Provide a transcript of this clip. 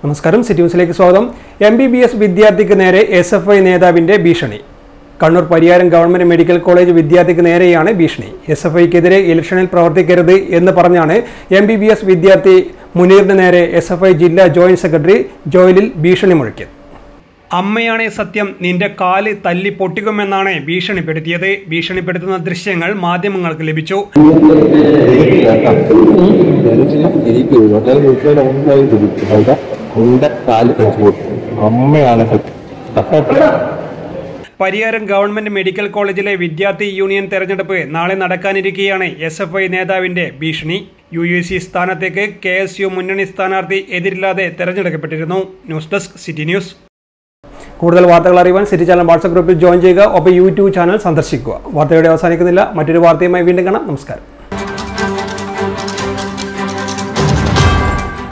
നമസ്കാരം സിറ്റി ന്യൂസിലേക്ക് സ്വാഗതം. MBBS വിദ്യാർത്ഥിക്ക് നേരെ SFI നേതാവിന്റെ ഭീഷണി. Kannur Pariyaram government medical college വിദ്യാർത്ഥിക്ക് നേരെയാണ് ഭീഷണി. SFIക്കെതിരെ ഇലക്ഷനിൽ പ്രവർത്തിക്കരുത് എന്ന് പറഞ്ഞാണ് MBBS വിദ്യാർത്ഥി മുനീറിന് നേരെ SFI ജില്ലാ ജോയിന്റ് സെക്രട്ടറി ജോയലിൽ ഭീഷണി മുഴക്കിയത്. അമ്മയാണ് സത്യം, നിന്റെ കാല് തല്ലി പൊട്ടിക്കുമെന്നാണ് ഭീഷണിപ്പെടുത്തിയത്. ഭീഷണിപ്പെടുത്തുന്ന ദൃശ്യങ്ങൾ മാധ്യമങ്ങൾക്ക് ലഭിച്ചു. പരിയാരം ഗവൺമെന്റ് മെഡിക്കൽ കോളേജിലെ വിദ്യാർത്ഥി യൂണിയൻ തെരഞ്ഞെടുപ്പ് നാളെ നടക്കാനിരിക്കെയാണ് SFI നേതാവിന്റെ ഭീഷണി. UUC സ്ഥാനത്തേക്ക് KSU മുന്നണി സ്ഥാനാർത്ഥി എതിരില്ലാതെ തെരഞ്ഞെടുക്കപ്പെട്ടിരുന്നു. News desk city news. കൂടുതൽ വാർത്തകൾ അറിയുവാൻ സിറ്റി ചാനൽ വാട്സ്ആപ്പ് ഗ്രൂപ്പിൽ ജോയിൻ ചെയ്യുക. ഒപ്പം YouTube ചാനൽ സന്ദർശിക്കുക. വാർത്തയുടെ അവസാനിക്കുന്നില്ല. മറ്റൊരു വാർത്തയുമായി വീണ്ടും കാണാം. നമസ്കാരം.